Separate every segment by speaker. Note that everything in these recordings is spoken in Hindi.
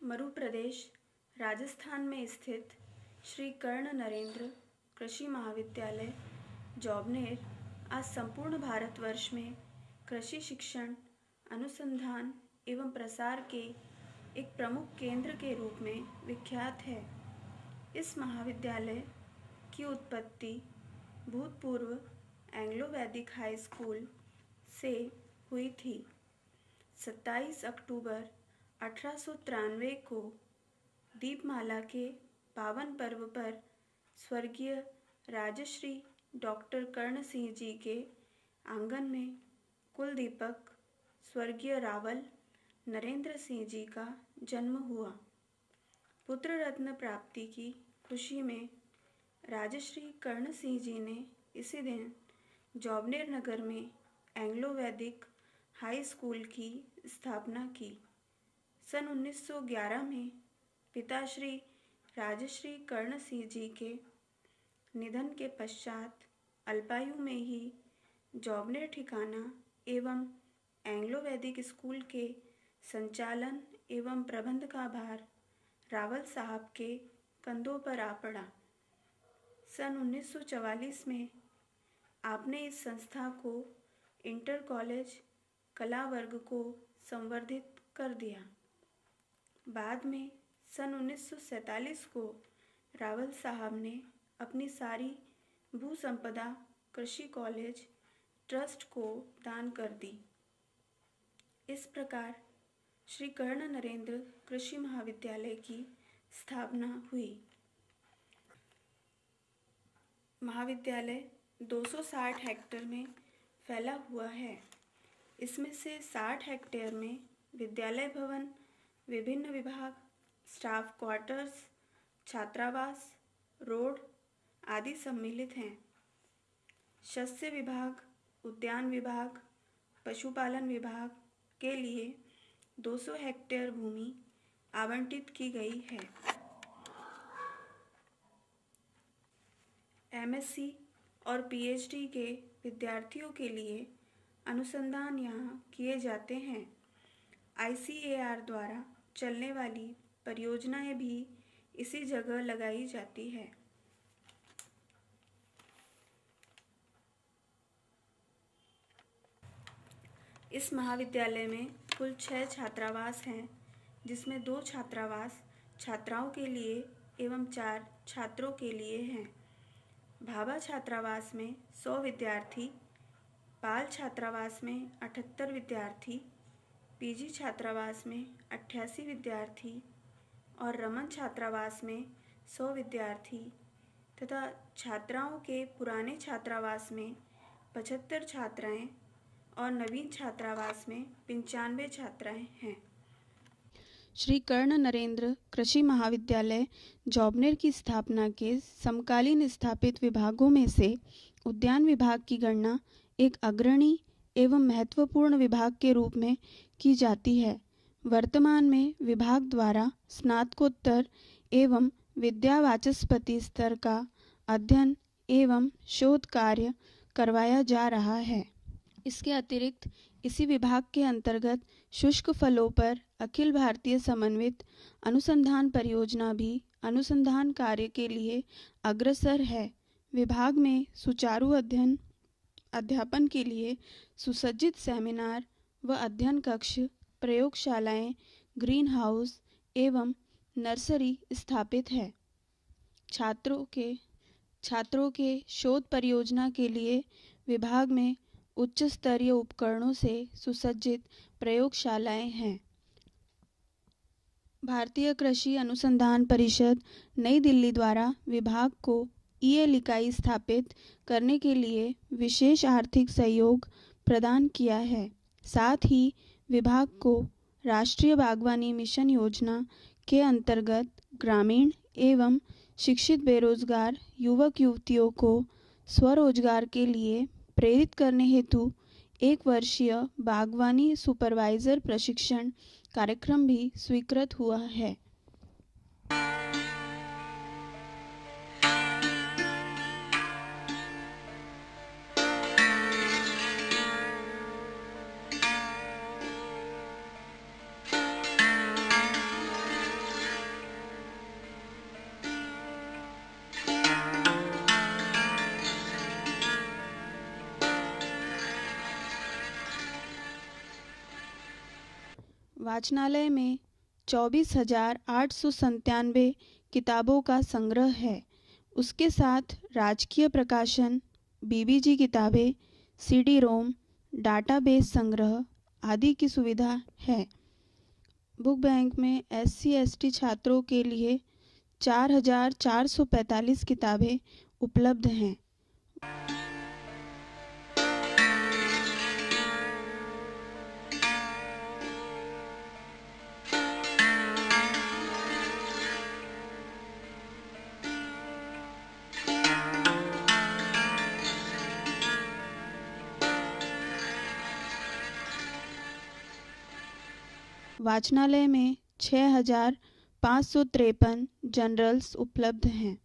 Speaker 1: मरु प्रदेश राजस्थान में स्थित श्री कर्ण नरेंद्र कृषि महाविद्यालय जौबनेर आज संपूर्ण भारतवर्ष में कृषि शिक्षण, अनुसंधान एवं प्रसार के एक प्रमुख केंद्र के रूप में विख्यात है। इस महाविद्यालय की उत्पत्ति भूतपूर्व एंग्लो वैदिक हाई स्कूल से हुई थी। 27 अक्टूबर 1893 को दीपमाला के पावन पर्व पर स्वर्गीय राजश्री डॉक्टर कर्ण सिंह जी के आंगन में कुल दीपक स्वर्गीय रावल नरेंद्र सिंह जी का जन्म हुआ। पुत्र रत्न प्राप्ति की खुशी में राजश्री कर्ण सिंह जी ने इसी दिन जौबनेर नगर में एंग्लो वैदिक हाई स्कूल की स्थापना की। सन 1911 में पिता श्री राजश्री कर्ण सिंह जी के निधन के पश्चात अल्पायु में ही जौबनेर ठिकाना एवं एंग्लो वैदिक स्कूल के संचालन एवं प्रबंध का भार रावल साहब के कंधों पर आ पड़ा। सन 1944 में आपने इस संस्था को इंटर कॉलेज कला वर्ग को संवर्धित कर दिया। बाद में सन 1947 को रावल साहब ने अपनी सारी भू संपदा कृषि कॉलेज ट्रस्ट को दान कर दी। इस प्रकार श्री कर्ण नरेंद्र कृषि महाविद्यालय की स्थापना हुई। महाविद्यालय 260 हेक्टेयर में फैला हुआ है। इसमें से 60 हेक्टेयर में विद्यालय भवन, विभिन्न विभाग, स्टाफ क्वार्टर्स, छात्रावास, रोड आदि सम्मिलित हैं। शस्य विभाग, उद्यान विभाग, पशुपालन विभाग के लिए 200 हेक्टेयर भूमि आवंटित की गई है। एमएससी और पीएचडी के विद्यार्थियों के लिए अनुसंधान यहाँ किए जाते हैं। आईसीएआर द्वारा चलने वाली परियोजनाएं भी इसी जगह लगाई जाती है। इस महाविद्यालय में कुल 6 छात्रावास हैं, जिसमें 2 छात्रावास छात्राओं के लिए एवं 4 छात्रों के लिए हैं। भाभा छात्रावास में 100 विद्यार्थी, पाल छात्रावास में 78 विद्यार्थी, पीजी छात्रावास में 88 विद्यार्थी और रमन छात्रावास में 100 विद्यार्थी तथा छात्राओं के पुराने छात्रावास में 75 छात्राएं और नवीन छात्रावास में 95 छात्राएं हैं। श्री कर्ण नरेंद्र कृषि महाविद्यालय जौबनेर की स्थापना के समकालीन स्थापित विभागों में से उद्यान विभाग की गणना एक अग्रणी एवं महत्वपूर्ण विभाग के रूप में की जाती है। वर्तमान में विभाग द्वारा स्नातकोत्तर एवं विद्यावाचस्पति स्तर का अध्ययन एवं शोध कार्य करवाया जा रहा है। इसके अतिरिक्त इसी विभाग के अंतर्गत शुष्क फलों पर अखिल भारतीय समन्वित अनुसंधान परियोजना भी अनुसंधान कार्य के लिए अग्रसर है। विभाग में सुचारू अध्यापन के लिए सुसज्जित सेमिनार व अध्ययन कक्ष, प्रयोगशालाएं, ग्रीन हाउस एवं नर्सरी स्थापित है। छात्रों के शोध परियोजना के लिए विभाग में उच्च स्तरीय उपकरणों से सुसज्जित प्रयोगशालाएं हैं। भारतीय कृषि अनुसंधान परिषद नई दिल्ली द्वारा विभाग को ईएल इकाई स्थापित करने के लिए विशेष आर्थिक सहयोग प्रदान किया है। साथ ही विभाग को राष्ट्रीय बागवानी मिशन योजना के अंतर्गत ग्रामीण एवं शिक्षित बेरोजगार युवक युवतियों को स्वरोजगार के लिए प्रेरित करने हेतु 1 वर्षीय बागवानी सुपरवाइजर प्रशिक्षण कार्यक्रम भी स्वीकृत हुआ है। वाचनालय में 24,897 किताबों का संग्रह है। उसके साथ राजकीय प्रकाशन, बीबीजी किताबें, सीडी रोम, डाटाबेस संग्रह आदि की सुविधा है। बुक बैंक में SC/ST छात्रों के लिए 4,445 किताबें उपलब्ध हैं। वाचनालय में 6,553 जर्नल्स उपलब्ध हैं।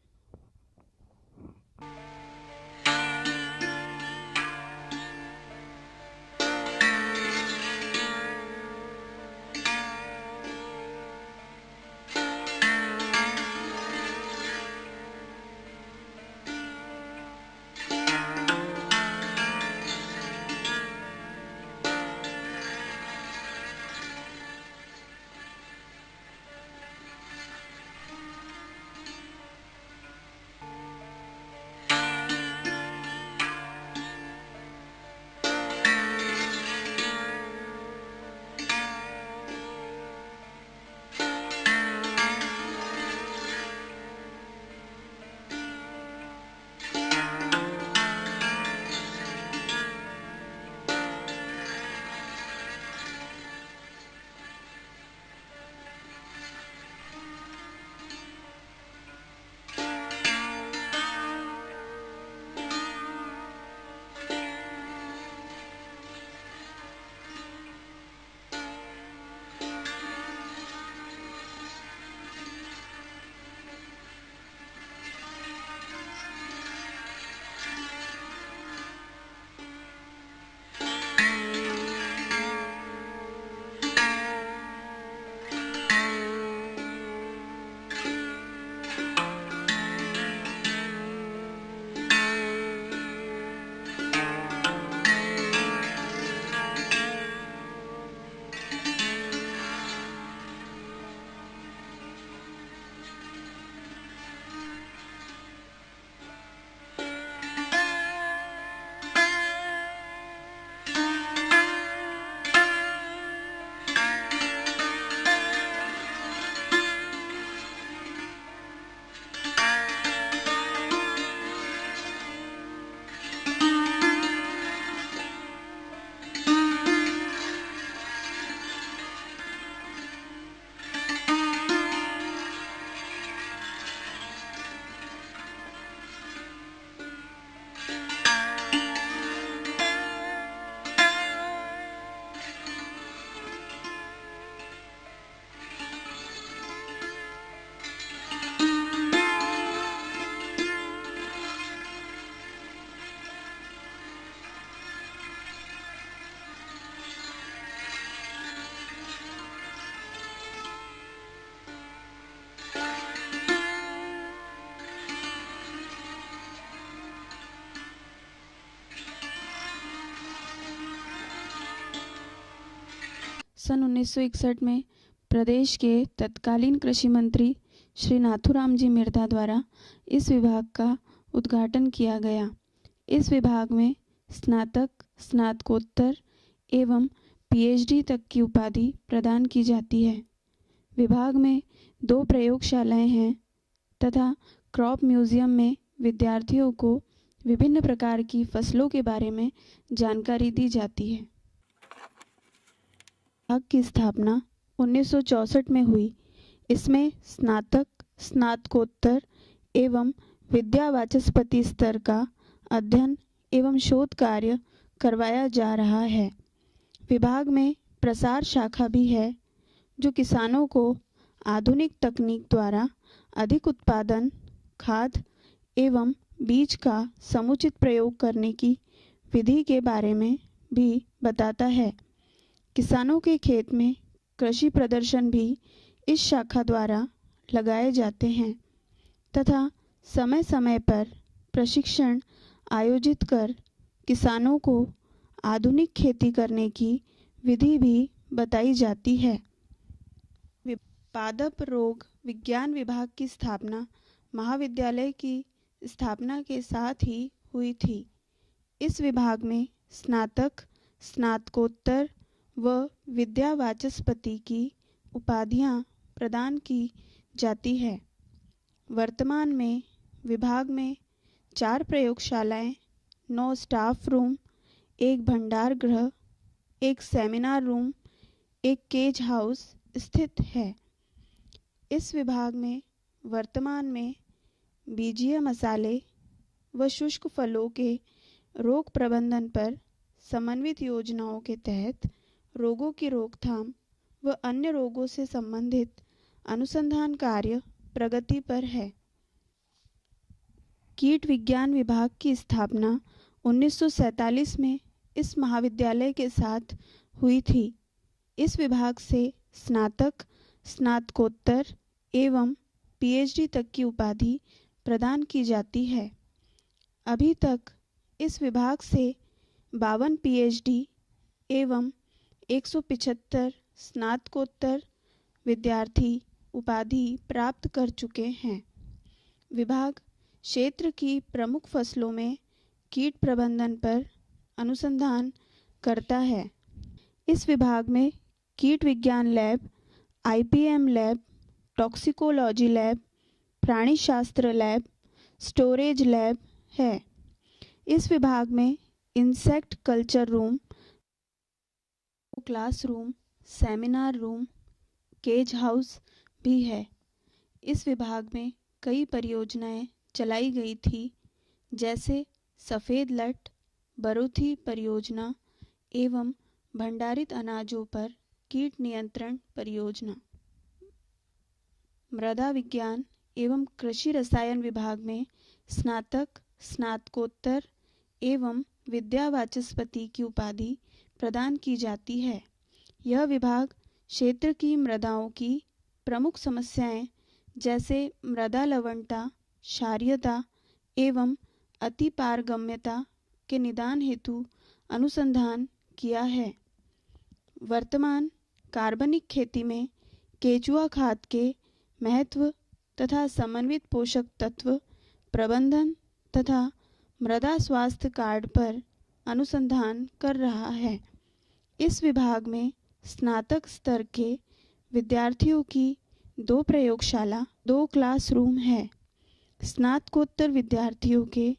Speaker 1: सन 1961 में प्रदेश के तत्कालीन कृषि मंत्री श्री नाथूराम जी मिर्धा द्वारा इस विभाग का उद्घाटन किया गया। इस विभाग में स्नातक, स्नातकोत्तर एवं PhD तक की उपाधि प्रदान की जाती है। विभाग में 2 प्रयोगशालाएं हैं तथा क्रॉप म्यूजियम में विद्यार्थियों को विभिन्न प्रकार की फसलों के बारे में जानकारी दी जाती है। विभाग की स्थापना 1964 में हुई। इसमें स्नातक, स्नातकोत्तर एवं विद्या वाचस्पति स्तर का अध्ययन एवं शोध कार्य करवाया जा रहा है। विभाग में प्रसार शाखा भी है जो किसानों को आधुनिक तकनीक द्वारा अधिक उत्पादन, खाद एवं बीज का समुचित प्रयोग करने की विधि के बारे में भी बताता है। किसानों के खेत में कृषि प्रदर्शन भी इस शाखा द्वारा लगाए जाते हैं तथा समय समय पर प्रशिक्षण आयोजित कर किसानों को आधुनिक खेती करने की विधि भी बताई जाती है। पादप रोग विज्ञान विभाग की स्थापना महाविद्यालय की स्थापना के साथ ही हुई थी। इस विभाग में स्नातक, स्नातकोत्तर व विद्या वाचस्पति की उपाधियां प्रदान की जाती है। वर्तमान में विभाग में 4 प्रयोगशालाएं, 9 स्टाफ रूम, 1 भंडार गृह, 1 सेमिनार रूम, 1 केज हाउस स्थित है। इस विभाग में वर्तमान में बीजीय मसाले व शुष्क फलों के रोग प्रबंधन पर समन्वित योजनाओं के तहत रोगों की रोकथाम व अन्य रोगों से संबंधित अनुसंधान कार्य प्रगति पर है। कीट विज्ञान विभाग की स्थापना 1947 में इस महाविद्यालय के साथ हुई थी। इस विभाग से स्नातक, स्नातकोत्तर एवं पीएचडी तक की उपाधि प्रदान की जाती है। अभी तक इस विभाग से 52 पीएचडी एवं 175 स्नातकोत्तर विद्यार्थी उपाधि प्राप्त कर चुके हैं। विभाग क्षेत्र की प्रमुख फसलों में कीट प्रबंधन पर अनुसंधान करता है। इस विभाग में कीट विज्ञान lab, IPM lab, toxicology lab, प्राणी शास्त्र लैब, स्टोरेज लैब है। इस विभाग में insect culture room, classroom, seminar room, cage house भी है। इस विभाग में कई परियोजनाएं चलाई गई थी, जैसे सफ़ेद लट, बरोथी परियोजना एवं भंडारित अनाजों पर कीट नियंत्रण परियोजना। मृदा विज्ञान एवं कृषि रसायन विभाग में स्नातक, स्नातकोत्तर एवं विद्या वाचस्पति की उपाधि प्रदान की जाती है। यह विभाग क्षेत्र की मृदाओं की प्रमुख समस्याएं जैसे मृदा लवणता, क्षारीयता एवं अति पारगम्यता के निदान हेतु अनुसंधान किया है। वर्तमान कार्बनिक खेती में केचुआ खाद के महत्व तथा समन्वित पोषक तत्व प्रबंधन तथा मृदा स्वास्थ्य कार्ड पर अनुसंधान कर रहा है। इस विभाग में स्नातक स्तर के विद्यार्थियों की 2 प्रयोगशाला, 2 क्लासरूम है। स्नातकोत्तर विद्यार्थियों के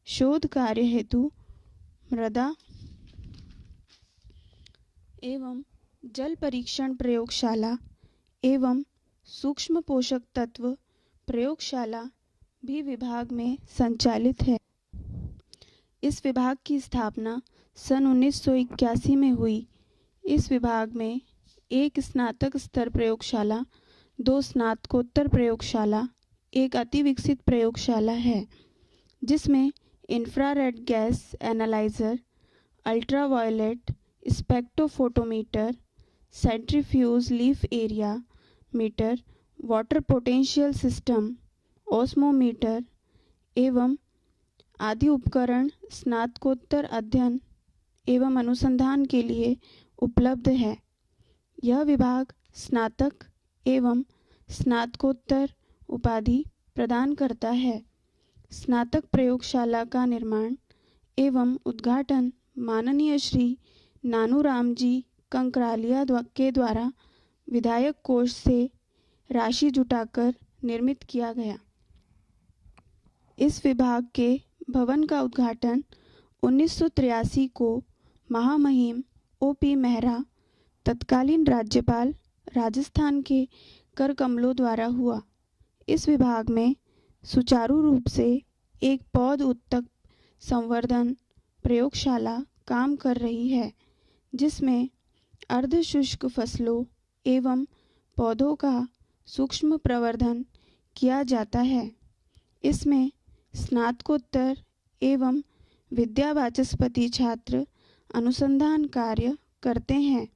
Speaker 1: शोध कार्य हेतु मृदा एवं जल परीक्षण प्रयोगशाला एवं सूक्ष्म पोषक तत्व प्रयोगशाला भी विभाग में संचालित है। इस विभाग की स्थापना सन 1981 में हुई। इस विभाग में 1 स्नातक स्तर प्रयोगशाला, 2 स्नातकोत्तर प्रयोगशाला, 1 अति विकसित प्रयोगशाला है, जिसमें infrared gas analyser, ultraviolet spectrophotometer, centrifuge leaf area meter, water potential system, osmometer एवं आदि उपकरण स्नातकोत्तर अध्ययन एवं अनुसंधान के लिए उपलब्ध है। यह विभाग स्नातक एवं स्नातकोत्तर उपाधि प्रदान करता है। स्नातक प्रयोगशाला का निर्माण एवं उद्घाटन माननीय श्री नानूराम जी कंकरालिया के द्वारा विधायक कोष से राशि जुटाकर निर्मित किया गया। इस विभाग के भवन का उद्घाटन 1983 को महामहिम O.P. मेहरा, तत्कालीन राज्यपाल राजस्थान के कर कमलों द्वारा हुआ। इस विभाग में सुचारू रूप से एक पौध उत्तक संवर्धन प्रयोगशाला काम कर रही है, जिसमें अर्धशुष्क फसलों एवं पौधों का सूक्ष्म प्रवर्धन किया जाता है। इसमें स्नातकोत्तर एवं विद्या वाचस्पति छात्र अनुसंधान कार्य करते हैं।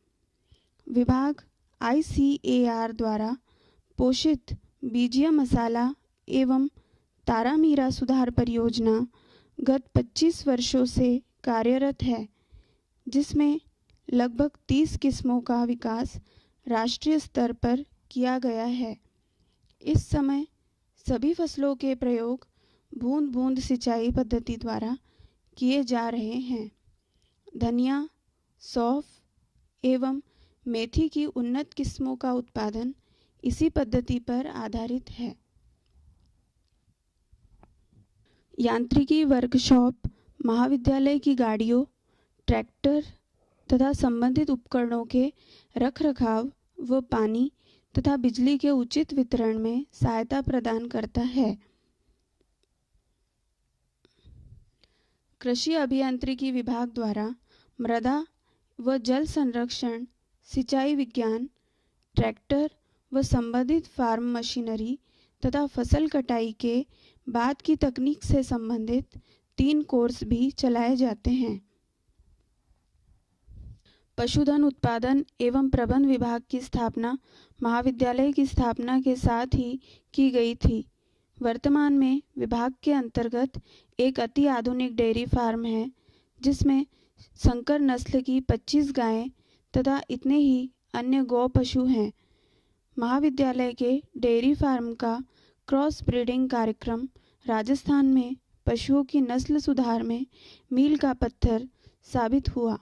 Speaker 1: विभाग ICAR द्वारा पोषित बीजीय मसाला एवं तारामीरा सुधार परियोजना गत 25 वर्षों से कार्यरत है, जिसमें लगभग 30 किस्मों का विकास राष्ट्रीय स्तर पर किया गया है। इस समय सभी फसलों के प्रयोग बूंद बूंद सिंचाई पद्धति द्वारा किए जा रहे हैं। धनिया, सौंफ एवं मेथी की उन्नत किस्मों का उत्पादन इसी पद्धति पर आधारित है। यांत्रिकी वर्कशॉप महाविद्यालय की गाड़ियों, ट्रैक्टर तथा संबंधित उपकरणों के रखरखाव व पानी तथा बिजली के उचित वितरण में सहायता प्रदान करता है। कृषि अभियांत्रिकी विभाग द्वारा मृदा व जल संरक्षण, सिंचाई विज्ञान, ट्रैक्टर व संबंधित फार्म मशीनरी तथा फसल कटाई के बाद की तकनीक से संबंधित 3 कोर्स भी चलाए जाते हैं। पशुधन उत्पादन एवं प्रबंध विभाग की स्थापना महाविद्यालय की स्थापना के साथ ही की गई थी। वर्तमान में विभाग के अंतर्गत एक अति आधुनिक डेयरी फार्म है, जिसमें संकर नस्ल की 25 गायें तथा इतने ही अन्य गौ पशु हैं। महाविद्यालय के डेयरी फार्म का क्रॉस ब्रीडिंग कार्यक्रम राजस्थान में पशुओं की नस्ल सुधार में मील का पत्थर साबित हुआ।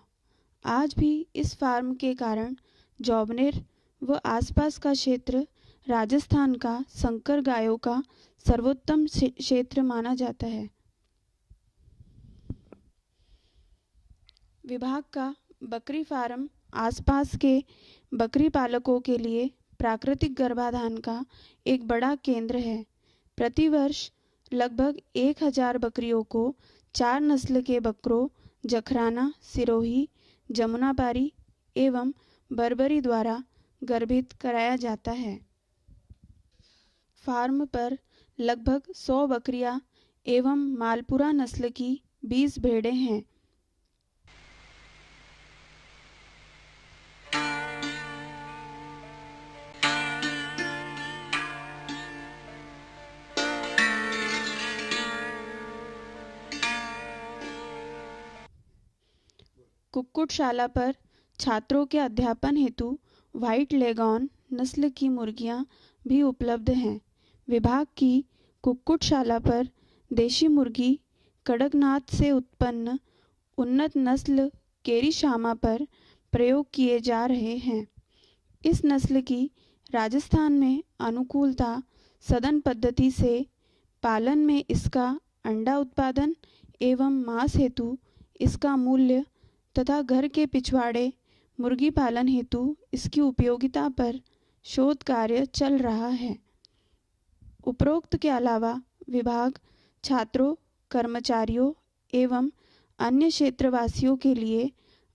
Speaker 1: आज भी इस फार्म के कारण जौबनेर व आसपास का क्षेत्र राजस्थान का संकर गायों का सर्वोत्तम क्षेत्र माना जाता है। विभाग का बकरी फार्म आसपास के बकरी पालकों के लिए प्राकृतिक गर्भाधान का एक बड़ा केंद्र है। प्रतिवर्ष लगभग 1000 बकरियों को 4 नस्ल के बकरों जखराना, सिरोही, जमुनापारी एवं बर्बरी द्वारा गर्भित कराया जाता है। फार्म पर लगभग 100 बकरियां एवं मालपुरा नस्ल की 20 भेड़ें हैं। कुक्कुटशाला पर छात्रों के अध्यापन हेतु व्हाइट लेगॉन नस्ल की मुर्गियां भी उपलब्ध हैं। विभाग की कुक्कुटशाला पर देशी मुर्गी कड़कनाथ से उत्पन्न उन्नत नस्ल केरी श्यामा पर प्रयोग किए जा रहे हैं। इस नस्ल की राजस्थान में अनुकूलता सदन पद्धति से पालन में इसका अंडा उत्पादन एवं मांस हेतु इसका मूल्य तथा घर के पिछवाड़े मुर्गी पालन हेतु इसकी उपयोगिता पर शोध कार्य चल रहा है। उपरोक्त के अलावा विभाग छात्रों, कर्मचारियों एवं अन्य क्षेत्रवासियों के लिए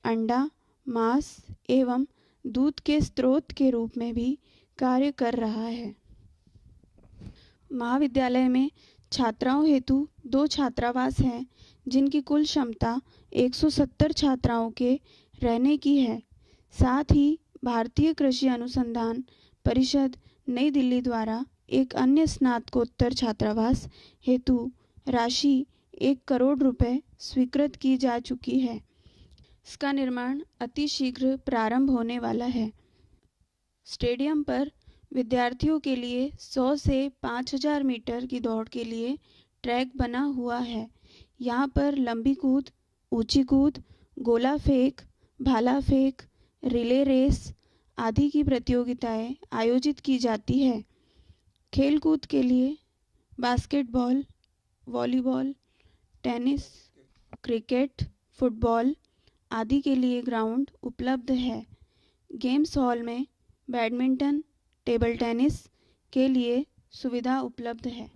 Speaker 1: अंडा, मांस एवं दूध के स्रोत के रूप में भी कार्य कर रहा है। महाविद्यालय में छात्राओं हेतु 2 छात्रावास हैं, जिनकी कुल क्षमता 170 छात्राओं के रहने की है। साथ ही भारतीय कृषि अनुसंधान परिषद नई दिल्ली द्वारा एक अन्य स्नातकोत्तर छात्रावास हेतु राशि 1 करोड़ रुपए स्वीकृत की जा चुकी है। इसका निर्माण अति शीघ्र प्रारंभ होने वाला है। स्टेडियम पर विद्यार्थियों के लिए 100 से 5000 मीटर की दौड़ के लिए ट्रैक बना हुआ है। यहाँ पर लंबी कूद, ऊंची कूद, गोला फेंक, भाला फेंक, रिले रेस आदि की प्रतियोगिताएं आयोजित की जाती है। खेल कूद के लिए basketball, volleyball, tennis, cricket, football आदि के लिए ग्राउंड उपलब्ध है। गेम्स हॉल में बैडमिंटन, टेबल टेनिस के लिए सुविधा उपलब्ध है।